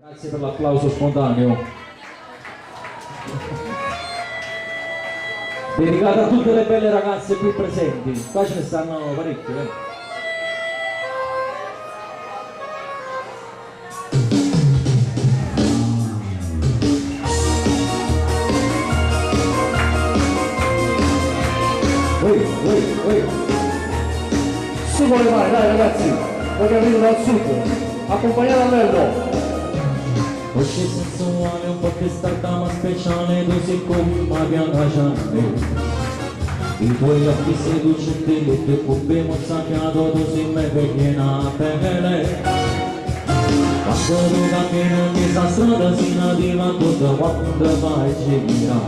Grazie per l'applauso spontaneo. Dedicato a tutte le belle ragazze qui presenti. Qua ce ne stanno parecchie, Su con le mani, dai ragazzi, voi che arrivano dal sud, accompagnate a Mello. Voce sensuale, un po' testata ma speciale, così come una pianta ciale. I tuoi occhi seducenti, le tue cuffie mozzafiato, tu sei me che piena pelle. Quando tu cammini ogni strada si nativa tutta quando vai gira.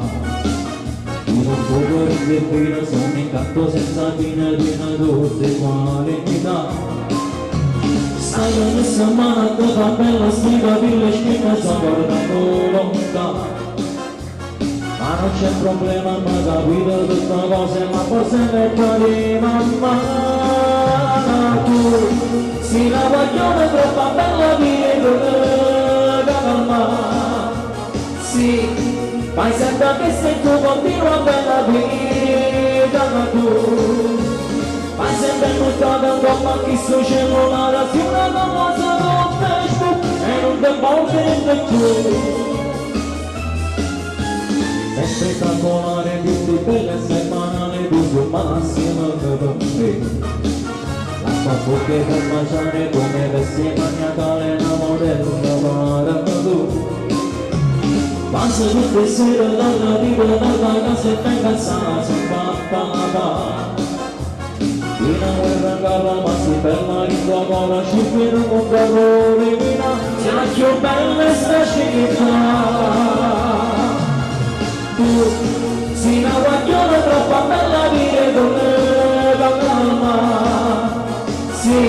Io non può riservare, sono in canto senza fine di una dote qualità. Stai ogni settimana tutta bella sfiga, ville schifo, sto guardando lontano. Ma non c'è problema, ma capito tutte cose, ma forse ne pari mamma. Tu sei una guaglione troppo bella di calma. Sì. Fai sempre che se tu continua bella vita tu. Fai sempre buttata un po' ma chi sto cellulare si una cosa con Facebook e non ti porti più. Sempre spettacolare, più di belle sei banale, tu sul massimo per me. L'acqua fuoche per baciare come vessi maniacale, una modella para tu. Passa tutte sere dalla vita, dalla casa e venga alzata, si fa. Fino a guerra ancora, ma si ferma in tua gola, ci fino con calore, vina, se la più bella sta città. Tu sei una guagliona troppo bella, dire con me, calma. Sì,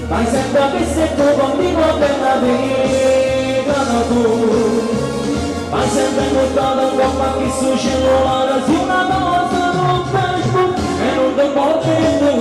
fai sempre che se tu continua bella vita tu. Ma sempre buttata un po' ma chi sul cellulare si una cosa con Facebook e non ti porti più.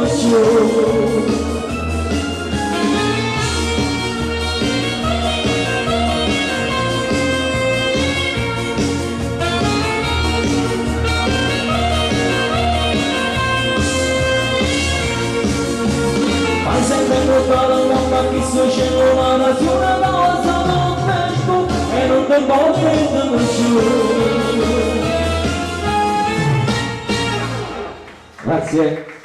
Ma sempre buttata un po' ma chi sul cellulare si una cosa con Facebook e non ti porti più. Grazie.